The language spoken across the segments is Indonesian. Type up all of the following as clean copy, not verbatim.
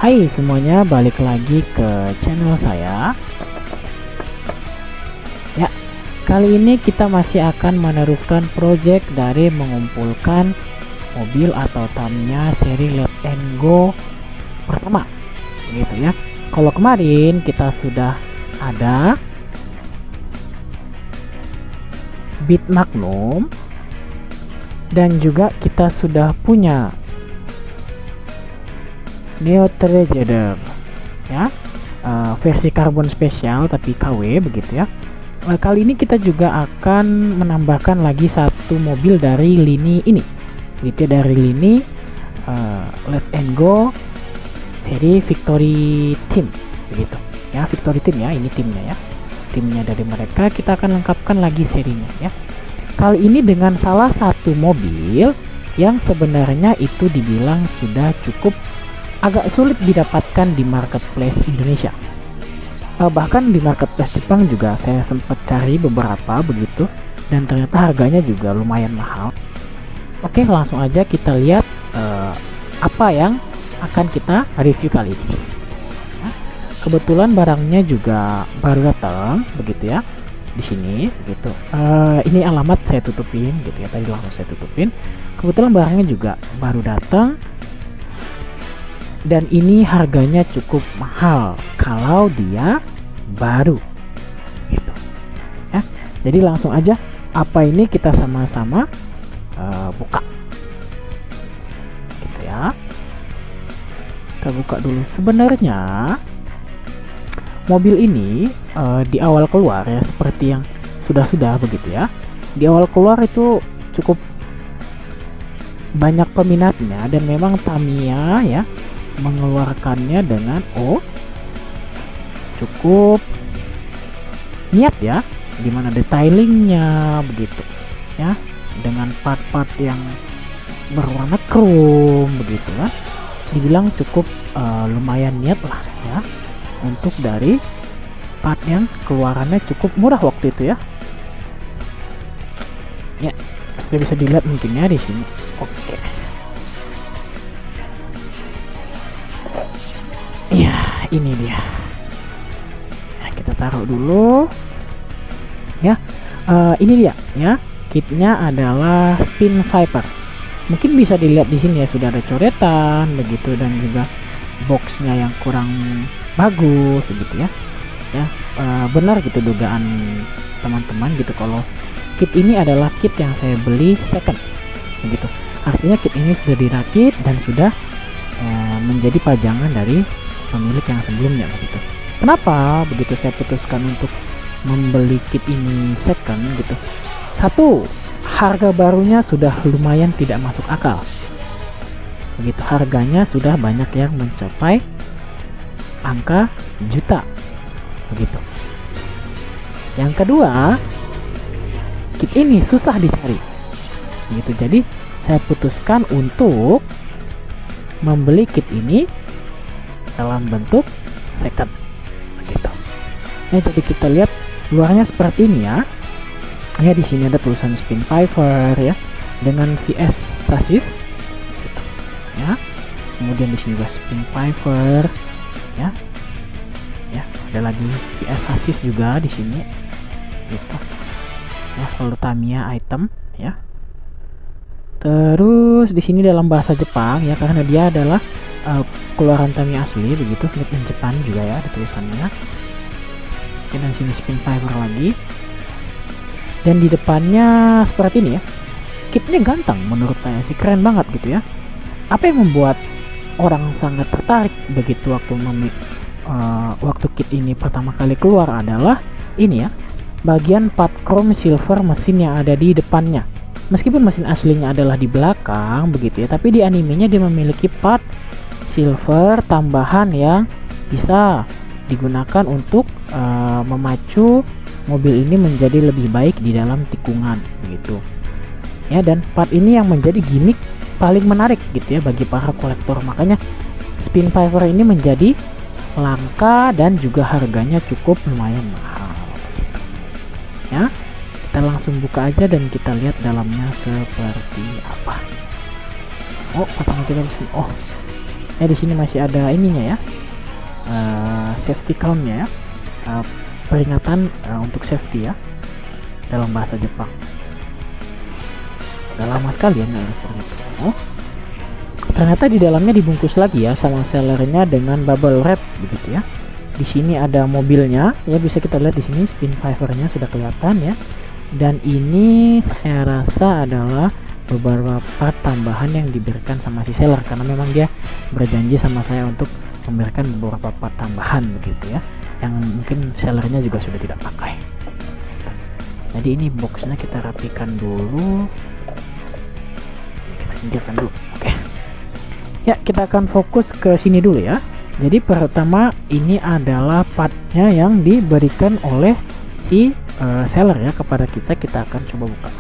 Hai semuanya, balik lagi ke channel saya. Ya, kali ini kita masih akan meneruskan project dari mengumpulkan mobil atau Tamiya seri Let's and Go pertama, gitu ya. Kalau kemarin kita sudah ada Beat Magnum dan juga kita sudah punya Neo Trader ya, versi karbon spesial tapi KW begitu ya. Kali ini kita juga akan menambahkan lagi satu mobil dari lini ini gitu ya, dari lini Let's and Go seri Victory Team begitu ya. Victory Team ya, ini timnya ya, timnya dari mereka. Kita akan lengkapkan lagi serinya ya. Kali ini dengan salah satu mobil yang sebenarnya itu dibilang sudah cukup agak sulit didapatkan di marketplace Indonesia. Bahkan di marketplace Jepang juga saya sempat cari beberapa begitu, dan ternyata harganya juga lumayan mahal. Oke, langsung aja kita lihat apa yang akan kita review kali ini. Kebetulan barangnya juga baru datang begitu ya, di sini gitu. Ini alamat saya tutupin gitu ya, tadi langsung saya tutupin. Kebetulan barangnya juga baru datang, dan ini harganya cukup mahal kalau dia baru gitu ya. Jadi langsung aja, apa ini kita sama-sama buka gitu ya. Kita buka dulu. Sebenarnya mobil ini di awal keluar ya, seperti yang sudah begitu ya, di awal keluar itu cukup banyak peminatnya, dan memang Tamiya ya mengeluarkannya dengan cukup niat ya, dimana detailingnya begitu ya, dengan part-part yang berwarna chrome begitu kan, dibilang cukup lumayan niat lah ya, untuk dari part yang keluarannya cukup murah waktu itu ya. Ya, sudah bisa dilihat mungkin ya di sini. Oke. Ya, ini dia. Nah, kita taruh dulu. Ya, ini dia ya. Kitnya adalah Spin Viper. Mungkin bisa dilihat di sini ya, sudah ada coretan begitu, dan juga boxnya yang kurang bagus gitu ya. Ya, benar gitu dugaan teman-teman gitu, kalau kit ini adalah kit yang saya beli second begitu. Artinya kit ini sudah dirakit dan sudah menjadi pajangan dari pemilik yang sebelumnya begitu. Kenapa begitu saya putuskan untuk membeli kit ini second gitu? Satu, harga barunya sudah lumayan tidak masuk akal begitu, harganya sudah banyak yang mencapai angka juta begitu. Yang kedua, kit ini susah dicari gitu, jadi saya putuskan untuk membeli kit ini dalam bentuk second begitu. Nah, jadi kita lihat luarnya seperti ini ya. Ya, di sini ada tulisan Spin Viper ya, dengan VS sasis gitu ya. Kemudian di sini juga Spin Viper ya. Ya, ada lagi VS sasis juga di sini gitu. Ya, lalu Tamiya item ya. Terus di sini dalam bahasa Jepang ya, karena dia adalah keluaran Tamiya asli begitu, made in Japan juga ya, ada tulisannya. Oke, dan sini Spin Viper lagi, dan di depannya seperti ini ya. Kitnya ganteng menurut saya sih, keren banget gitu ya. Apa yang membuat orang sangat tertarik begitu waktu kit ini pertama kali keluar adalah ini ya, bagian part chrome silver mesin yang ada di depannya. Meskipun mesin aslinya adalah di belakang begitu ya, tapi di animenya dia memiliki part silver tambahan yang bisa digunakan untuk memacu mobil ini menjadi lebih baik di dalam tikungan begitu ya. Dan part ini yang menjadi gimmick paling menarik gitu ya bagi para kolektor, makanya Spin Viper ini menjadi langka dan juga harganya cukup lumayan mahal gitu. Ya, kita langsung buka aja dan kita lihat dalamnya seperti apa. Oh, pasang kita di sini. Oh, Di sini masih ada ininya ya, safety countnya ya, peringatan untuk safety ya dalam bahasa Jepang. Udah lama sekali ya nggak seperti itu. Oh, ternyata di dalamnya dibungkus lagi ya sama sellernya dengan bubble wrap begitu ya. Di sini ada mobilnya ya, bisa kita lihat di sini spin fibernya sudah kelihatan ya. Dan ini saya rasa adalah beberapa part tambahan yang diberikan sama si seller, karena memang dia berjanji sama saya untuk memberikan beberapa part tambahan begitu ya, yang mungkin sellernya juga sudah tidak pakai. Jadi ini boxnya kita rapikan dulu, kita singkirkan dulu. Oke. Ya, kita akan fokus ke sini dulu ya. Jadi pertama ini adalah partnya yang diberikan oleh si seller ya kepada kita. Kita akan coba buka.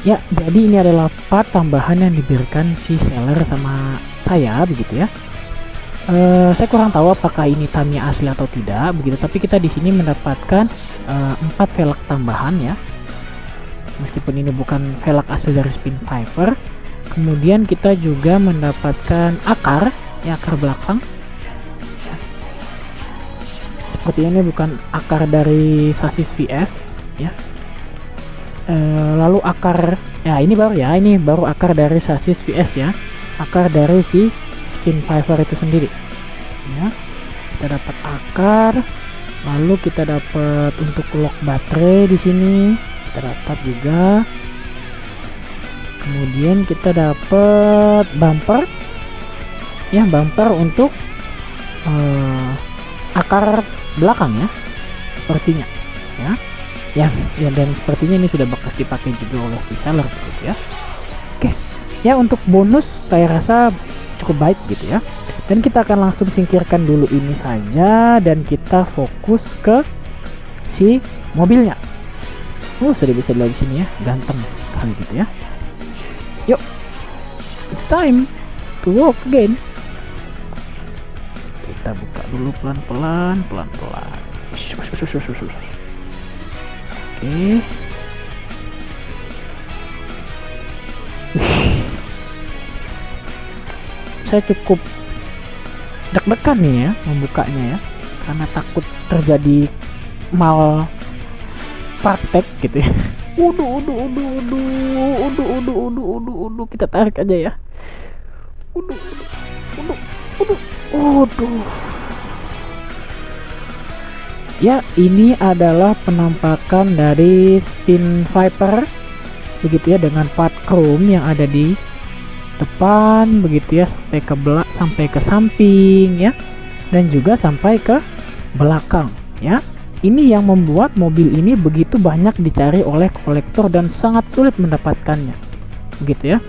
Ya, jadi ini adalah part tambahan yang diberikan si seller sama saya begitu ya. Saya kurang tahu apakah ini Tamiya asli atau tidak begitu, tapi kita di sini mendapatkan 4 velg tambahan ya, meskipun ini bukan velg asli dari spin fiber. Kemudian kita juga mendapatkan akar ya, akar belakang ya. Seperti ini bukan akar dari sasis VS ya. Lalu akar ya, ini baru ya, ini baru akar dari sasis VS ya, akar dari si spin fiber itu sendiri ya. Kita dapat akar, lalu kita dapat untuk lock baterai di sini kita dapat juga. Kemudian kita dapat bumper ya, bumper untuk akar belakang ya sepertinya ya, dan sepertinya ini sudah bekas dipakai juga oleh si seller gitu ya. Oke ya, untuk bonus saya rasa cukup baik gitu ya, dan kita akan langsung singkirkan dulu ini saja dan kita fokus ke si mobilnya. Sudah bisa dilihat di sini ya, ganteng sekali gitu ya. Yuk, it's time to walk again. Kita buka dulu pelan-pelan. Oke. Saya cukup deg-degan nih ya membukanya ya, karena takut terjadi mal praktek gitu ya. Uduh, kita tarik aja ya. Uduh. Ya, ini adalah penampakan dari spin viper begitu ya, dengan part chrome yang ada di depan begitu ya, sampai ke samping ya, dan juga sampai ke belakang ya. Ini yang membuat mobil ini begitu banyak dicari oleh kolektor dan sangat sulit mendapatkannya begitu ya.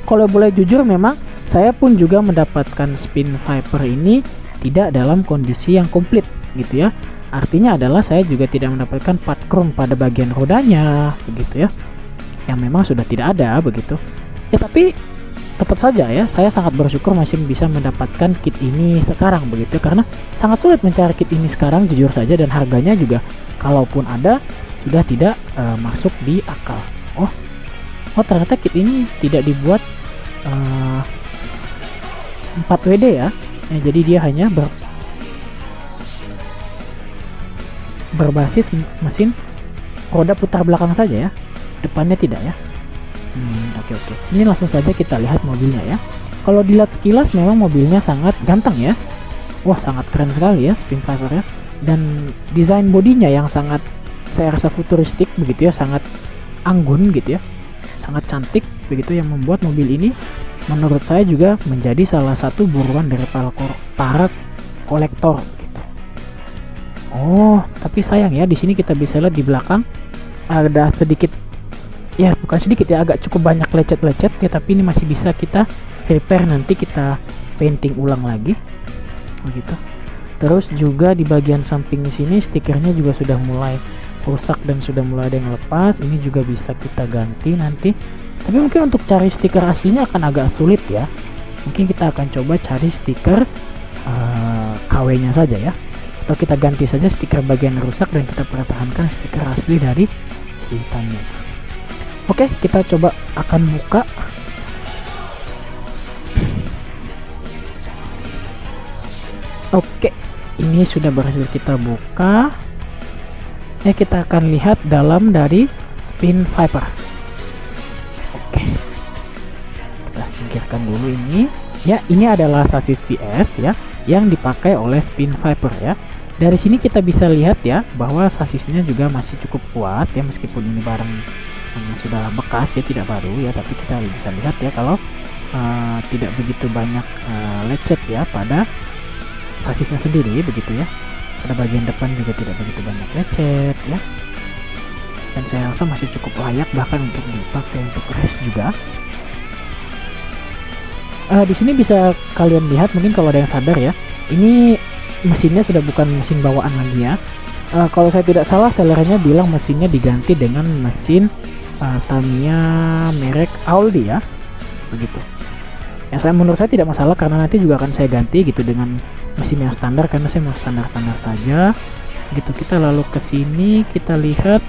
Kalau boleh jujur, memang saya pun juga mendapatkan spin viper ini tidak dalam kondisi yang komplit gitu ya. Artinya adalah saya juga tidak mendapatkan part chrome pada bagian rodanya begitu ya, yang memang sudah tidak ada begitu ya. Tapi tetap saja ya, saya sangat bersyukur masih bisa mendapatkan kit ini sekarang begitu, karena sangat sulit mencari kit ini sekarang jujur saja, dan harganya juga kalaupun ada sudah tidak masuk di akal. Oh ternyata kit ini tidak dibuat 4WD ya, jadi dia hanya berbasis mesin roda putar belakang saja ya, depannya tidak ya. Oke. Ini langsung saja kita lihat mobilnya ya. Kalau dilihat sekilas memang mobilnya sangat ganteng ya. Wah, sangat keren sekali ya spin fiber ya. Dan desain bodinya yang sangat, saya rasa futuristik begitu ya, sangat anggun gitu ya, sangat cantik begitu, yang membuat mobil ini menurut saya juga menjadi salah satu buruan dari para kolektor gitu. Tapi sayang ya, di sini kita bisa lihat di belakang ada sedikit ya, bukan sedikit ya, agak cukup banyak lecet-lecet ya, tapi ini masih bisa kita repair, nanti kita painting ulang lagi begitu. Terus juga di bagian samping sini stikernya juga sudah mulai rusak dan sudah mulai ada yang lepas, ini juga bisa kita ganti nanti. Tapi mungkin untuk cari stiker aslinya akan agak sulit ya, mungkin kita akan coba cari stiker KW nya saja ya. atau kita ganti saja stiker bagian rusak dan kita pertahankan stiker asli dari si Tamiya. Oke, kita coba akan buka. Oke, ini sudah berhasil kita buka. Ya, kita akan lihat dalam dari Spin Viper. Oke, kita singkirkan dulu ini. Ya, ini adalah sasis VS ya yang dipakai oleh Spin Viper ya. Dari sini kita bisa lihat ya bahwa sasisnya juga masih cukup kuat ya, meskipun ini barang sudah bekas ya, tidak baru ya, tapi kita bisa lihat ya kalau tidak begitu banyak lecet ya pada sasisnya sendiri begitu ya. Pada bagian depan juga tidak begitu banyak lecet ya, dan saya rasa masih cukup layak bahkan untuk dipakai untuk race juga. Di sini bisa kalian lihat, mungkin kalau ada yang sadar ya, ini mesinnya sudah bukan mesin bawaan lagi ya. Kalau saya tidak salah, sellernya bilang mesinnya diganti dengan mesin Tamiya merek Audi ya, begitu. Yang menurut saya tidak masalah karena nanti juga akan saya ganti gitu dengan mesin yang standar, karena saya mau standar-standar saja gitu. Kita lalu ke sini, kita lihat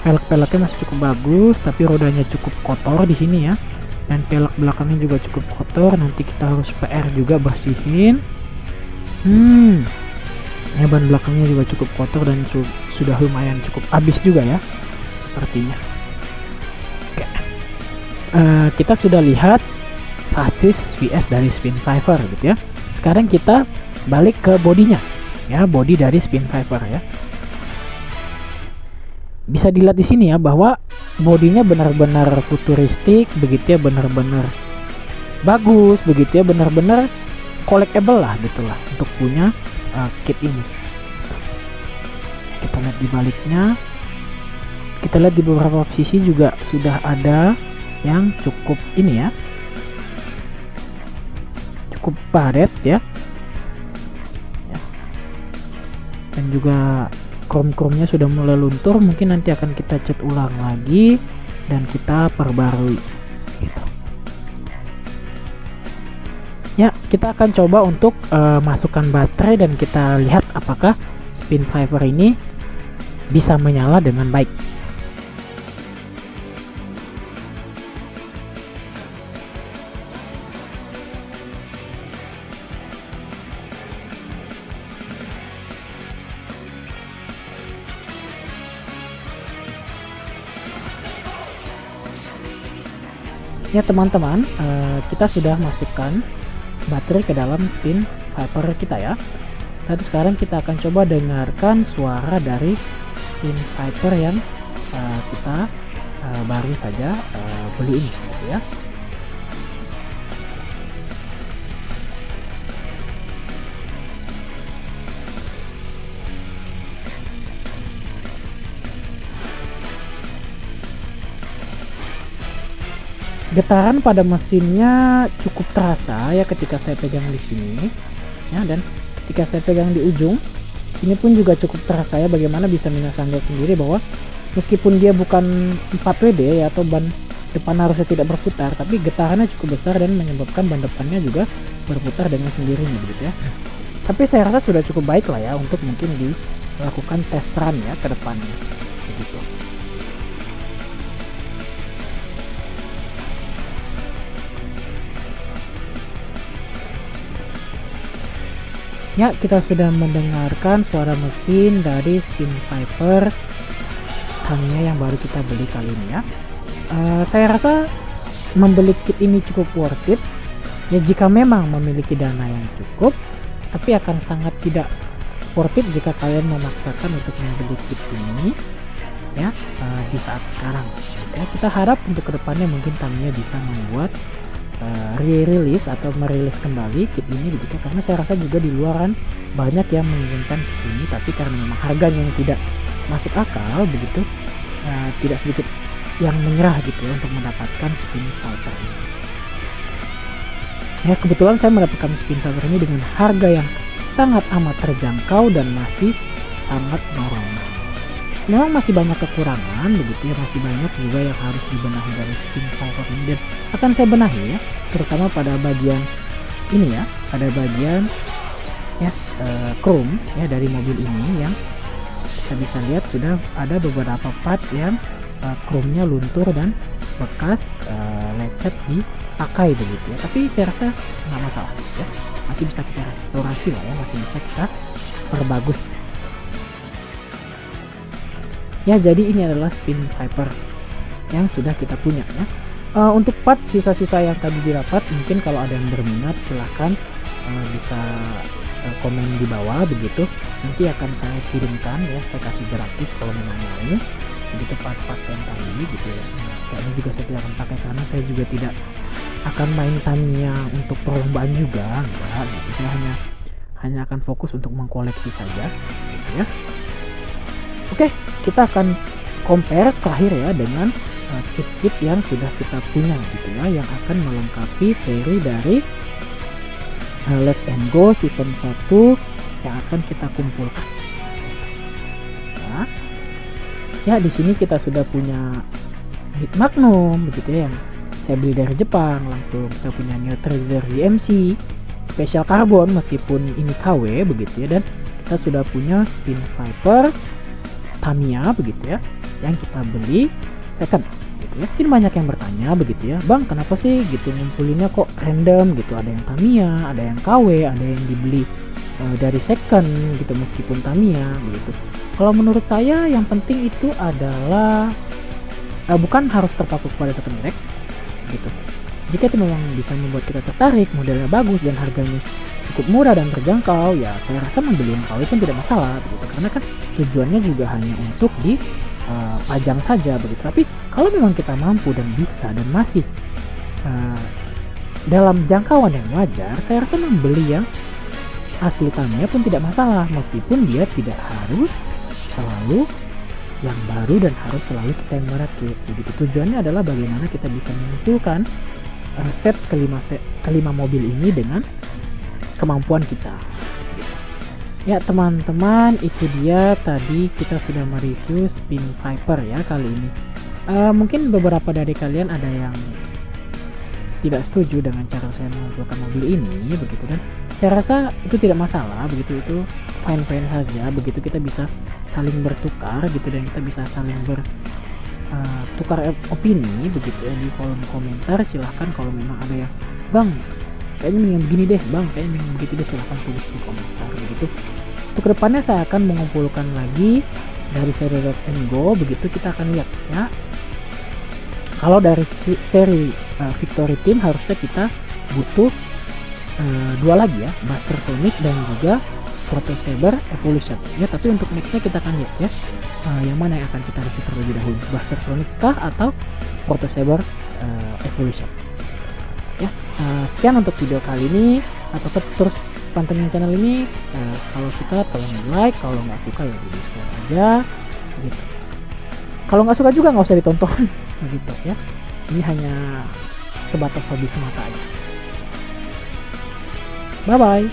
pelek-peleknya masih cukup bagus, tapi rodanya cukup kotor di sini ya, dan pelek belakangnya juga cukup kotor. Nanti kita harus PR juga bersihin. Ya, ban belakangnya juga cukup kotor dan sudah lumayan cukup habis juga ya sepertinya. Oke. Kita sudah lihat sasis VS dari Spin Viper gitu ya. Sekarang kita balik ke bodinya ya, body dari Spin Viper ya. Bisa dilihat di sini ya bahwa bodinya benar-benar futuristik begitu ya, benar-benar bagus begitu ya, benar-benar collectible lah gitulah untuk punya kit ini. Kita lihat di baliknya, kita lihat di beberapa sisi juga sudah ada yang cukup ini ya, cukup padat ya, dan juga krom-kromnya sudah mulai luntur, mungkin nanti akan kita cat ulang lagi dan kita perbarui gitu. Ya, kita akan coba untuk masukkan baterai dan kita lihat apakah Spin Viper ini bisa menyala dengan baik. Ya teman-teman, kita sudah masukkan baterai ke dalam Spin Viper kita ya. Dan sekarang kita akan coba dengarkan suara dari Spin Viper yang kita baru saja beli ini gitu ya. Getaran pada mesinnya cukup terasa ya ketika saya pegang di sini ya, dan ketika saya pegang di ujung ini pun juga cukup terasa ya. Bagaimana bisa minasan lihat sendiri bahwa meskipun dia bukan 4WD ya, atau ban depan harusnya tidak berputar, tapi getarannya cukup besar dan menyebabkan ban depannya juga berputar dengan sendirinya begitu ya. Tapi saya rasa sudah cukup baik lah ya untuk mungkin dilakukan test run ya ke depannya begitu. Ya, kita sudah mendengarkan suara mesin dari Spin Viper Tamiya yang baru kita beli kali ini ya. Saya rasa membeli kit ini cukup worth it ya jika memang memiliki dana yang cukup, tapi akan sangat tidak worth it jika kalian memaksakan untuk membeli kit ini ya di saat sekarang ya. Kita harap untuk kedepannya mungkin Tamiya bisa membuat re-release atau merilis kembali kit ini begitu, karena saya rasa juga di luaran banyak yang menginginkan kit ini, tapi karena memang harganya yang tidak masuk akal begitu, tidak sedikit yang menyerah gitu ya untuk mendapatkan Spin Viper ini. Ya, kebetulan saya mendapatkan Spin Viper ini dengan harga yang sangat amat terjangkau dan masih sangat normal. Memang masih banyak kekurangan begitu ya, masih banyak juga yang harus dibenahi dari Spin Viper ini, dan akan saya benahi ya, terutama pada bagian ini ya, pada bagian ya chrome ya dari mobil ini yang kita bisa lihat sudah ada beberapa part yang chrome-nya luntur dan bekas lecet dipakai begitu ya. Tapi saya rasa nggak masalah ya, masih bisa kita restorasi lah ya, masih bisa kita perbagus ya. Jadi ini adalah Spin Viper yang sudah kita punya ya. Untuk part sisa-sisa yang tadi didapat, mungkin kalau ada yang berminat silahkan bisa komen di bawah begitu, nanti akan saya kirimkan ya, saya kasih gratis kalau memang mau begitu part-part yang tadi gitu ya. Kayaknya juga saya tidak akan pakai karena saya juga tidak akan main Tamiya untuk perlombaan juga, enggak gitu. Saya hanya akan fokus untuk mengkoleksi saja gitu ya. Oke, kita akan compare terakhir ya dengan kit-kit yang sudah kita punya gitu ya, yang akan melengkapi seri dari Let's and Go season 1 yang akan kita kumpulkan. Nah, ya di sini kita sudah punya Hit Magnum begitu ya, yang saya beli dari Jepang langsung. Kita punya New Trader GMC Special Carbon meskipun ini KW begitu ya, dan kita sudah punya Spin Viper Tamiya begitu ya, yang kita beli second gitu ya. Mungkin banyak yang bertanya begitu ya, bang kenapa sih gitu ngumpulinnya kok random gitu, ada yang Tamiya, ada yang KW, ada yang dibeli dari second gitu meskipun Tamiya begitu. Kalau menurut saya yang penting itu adalah bukan harus terpaku kepada satu merek gitu. Jika itu memang bisa membuat kita tertarik, modelnya bagus dan harganya cukup murah dan terjangkau, ya saya rasa membeli yang KW pun tidak masalah begitu, karena kan tujuannya juga hanya untuk di pajang saja begitu. Tapi kalau memang kita mampu dan bisa dan masih dalam jangkauan yang wajar, saya rasa membeli yang asli Tamiya pun tidak masalah, meskipun dia tidak harus selalu yang baru dan harus selalu kita yang merakit begitu. Tujuannya adalah bagaimana kita bisa mengumpulkan set kelima mobil ini dengan kemampuan kita. Ya teman-teman, itu dia tadi kita sudah mereview Spin Viper ya kali ini. Mungkin beberapa dari kalian ada yang tidak setuju dengan cara saya mengumpulkan mobil ini begitu, dan saya rasa itu tidak masalah begitu, itu fine-fine saja begitu. Kita bisa saling bertukar gitu, dan kita bisa saling bertukar opini begitu ya di kolom komentar. Silahkan kalau memang ada yang bang kayaknya mendingan begini deh bang, kayaknya mendingan begitu deh, silahkan tulis di komentar begitu. Untuk kedepannya saya akan mengumpulkan lagi dari seri Let's and Go begitu. Kita akan lihat ya, kalau dari seri Victory Team harusnya kita butuh dua lagi ya, Buster Sonic dan juga Proto Saber Evolution ya. Tapi untuk nextnya kita akan lihat ya, yang mana yang akan kita review terlebih dahulu, Buster Sonic kah atau Proto Saber Evolution ya. Sekian untuk video kali ini, atau terus pantengin channel ini. Kalau suka tolong like, kalau nggak suka ya di share aja gitu. Kalau nggak suka juga nggak usah ditonton gitu ya. Ini hanya sebatas hobi semata aja. Bye bye.